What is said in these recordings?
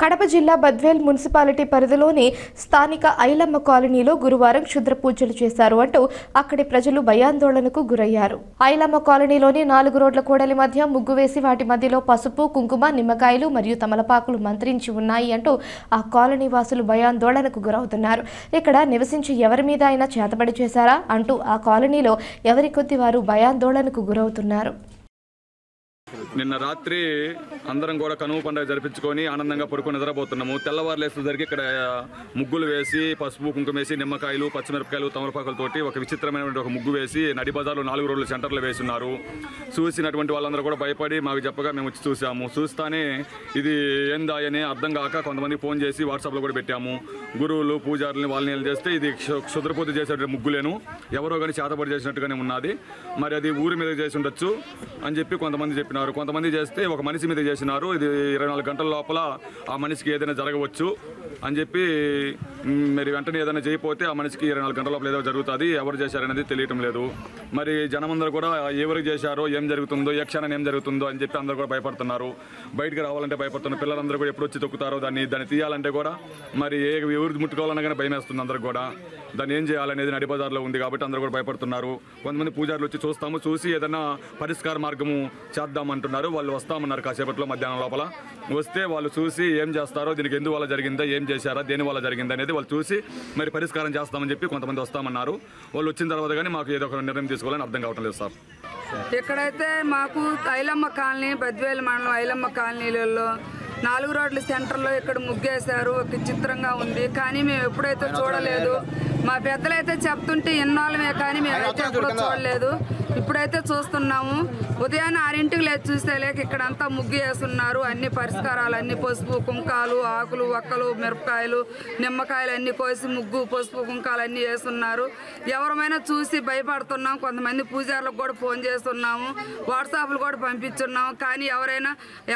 కడప జిల్లా బద్వేల్ మున్సిపాలిటీ పరిధిలోని స్థానిక ఐలమ్మ కాలనీలో గురువారం క్షుద్ర పూజలు చేశారు అంటూ అక్కడి ప్రజలు భయాందోళనకు గురయ్యారు. ఐలమ్మ కాలనీలోని 4 రోడ్ల కూడలి మధ్య ముగ్గు వేసి వాటి మధ్యలో పసుపు, కుంకుమ, నిమ్మకాయలు మరియు తమలపాకులు మంత్రించి ఉన్నాయి అంటూ ఆ కాలనీ వాసులు భయాందోళనకు గురవుతున్నారు. ఇక్కడ నివసించి ఎవరి మీద అయినా చేతబడి చేశారా అంటూ ఆ కాలనీలో ఎవరి కొద్ది వారు భయాందోళనకు గురవుతున్నారు. నిన్న రాత్రి అందరం కూడా కనుమ పండుగ జరిపించుకొని ఆనందంగా పడుకొని నిద్రపోతున్నాము. తెల్లవారులేసేసరికి ఇక్కడ ముగ్గులు వేసి పసుపు కుంకుమ వేసి నిమ్మకాయలు, పచ్చిమిరపకాయలు, తమలపాకులతోటి ఒక విచిత్రమైనటువంటి ఒక ముగ్గు వేసి నడి బజార్లో 4 రోడ్ల సెంటర్లో వేస్తున్నారు. చూసినటువంటి వాళ్ళందరూ కూడా భయపడి మాకు చెప్పగా మేము వచ్చి చూసాము. చూస్తానే ఇది ఏందా అని అర్థం కాక కొంతమంది ఫోన్ చేసి వాట్సాప్లో కూడా పెట్టాము. గురువులు పూజారులని వాళ్ళని చేస్తే ఇది క్షుద్రపూజ చేసేటువంటి ముగ్గులేను, ఎవరో కానీ చేతబడి చేసినట్టుగానే ఉన్నది. మరి అది ఊరి మీద చేసి ఉండొచ్చు అని చెప్పి కొంతమంది చెప్పినారు. కొంతమంది చేస్తే ఒక మనిషి మీద చేసినారు. ఇది 24 గంటల లోపల ఆ మనిషికి ఏదైనా జరగవచ్చు అని చెప్పి మరి వెంటనే ఏదైనా చేయకపోతే ఆ మనిషికి 24 గంటల లోపల ఏదో జరుగుతుంది. ఎవరు చేశారనేది తెలియటం లేదు. మరి జనమందరూ కూడా ఎవరికి చేశారో, ఏం జరుగుతుందో, ఏ క్షణం ఏం జరుగుతుందో అని చెప్పి అందరూ కూడా భయపడుతున్నారు. బయటకు రావాలంటే భయపడుతున్నారు. పిల్లలందరూ కూడా ఎప్పుడు వచ్చి తొక్కుతారో, దాన్ని తీయాలంటే కూడా మరి ఎవరు ముట్టుకోవాలన్నా కానీ భయం వేస్తుంది అందరికి కూడా. దాన్ని ఏం చేయాలనేది నడి బజార్లో ఉంది కాబట్టి అందరూ కూడా భయపడుతున్నారు. కొంతమంది పూజారులు వచ్చి చూసి ఏదైనా పరిష్కార మార్గము చేద్దామంటున్నారు. వాళ్ళు వస్తామన్నారు కాసేపట్లో మధ్యాహ్నం లోపల. వస్తే వాళ్ళు చూసి ఏం చేస్తారో, దీనికి ఎందుకు వల్ల జరిగిందా, ఏం చేశారా, దేని వల్ల జరిగిందా అనేది వాళ్ళు చూసి మరి పరిష్కారం చేస్తామని చెప్పి కొంతమంది వస్తామన్నారు. వాళ్ళు వచ్చిన తర్వాత కానీ మాకు ఏదో ఒక నిర్ణయం తీసుకోవాలని అర్థం కావటం లేదు సార్. ఇక్కడైతే మాకు ఐలమ్మ కాలనీ, బద్వేల్ మండలం ఐలమ్మ కాలనీలలో 4 రోడ్ల సెంటర్లో ఇక్కడ ముగ్గేశారు. ఒక చిత్రంగా ఉంది, కానీ మేము ఎప్పుడైతే చూడలేదు. మా పెద్దలైతే చెప్తుంటే ఇన్నాళ్ళమే, కానీ మేమైతే ఎప్పుడూ చూడలేదు. ఇప్పుడైతే చూస్తున్నాము. ఉదయాన్నే 6ంటికి లేచి చూస్తే లేక ఇక్కడంతా ముగ్గు వేస్తున్నారు. అన్ని పరిష్కారాలు, అన్ని పసుపు కుంకాలు, ఆకులు, ఒక్కలు, మిరపకాయలు, నిమ్మకాయలు అన్ని కోసి ముగ్గు, పసుపు కుంకాలు అన్నీ వేస్తున్నారు. ఎవరమైనా చూసి భయపడుతున్నాం. కొంతమంది పూజారులకు కూడా ఫోన్ చేస్తున్నాము, వాట్సాప్లు కూడా పంపించున్నాము. కానీ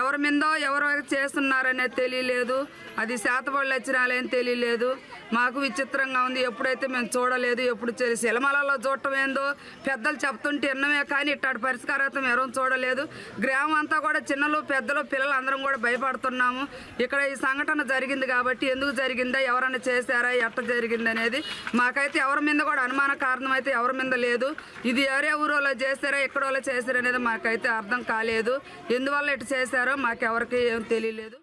ఎవరి మీదో ఎవరు చేస్తున్నారనేది తెలియలేదు. అది శాతబడులు వచ్చినాలేని తెలియలేదు. మాకు విచిత్రంగా ఉంది. ఎప్పుడైతే మేము చూడలేదు. ఎప్పుడు సినిమాలలో చూడటం ఏందో పెద్దలు చెప్తుంటే విన్నమే, కానీ ఇట్టాడు పరిష్కారం ఎవరూ చూడలేదు. గ్రామం అంతా కూడా చిన్నలు, పెద్దలు, పిల్లలు అందరం కూడా భయపడుతున్నాము. ఇక్కడ ఈ సంఘటన జరిగింది కాబట్టి ఎందుకు జరిగిందా, ఎవరైనా చేశారా, ఎట్ట జరిగింది అనేది మాకైతే ఎవరి మీద కూడా అనుమాన కారణం అయితే ఎవరి మీద లేదు. ఇది ఎవరే ఊరోలో చేశారా, ఎక్కడోలో చేశారా అనేది మాకైతే అర్థం కాలేదు. ఎందువల్ల ఇటు చేశారో మాకెవరికి ఏం తెలియలేదు.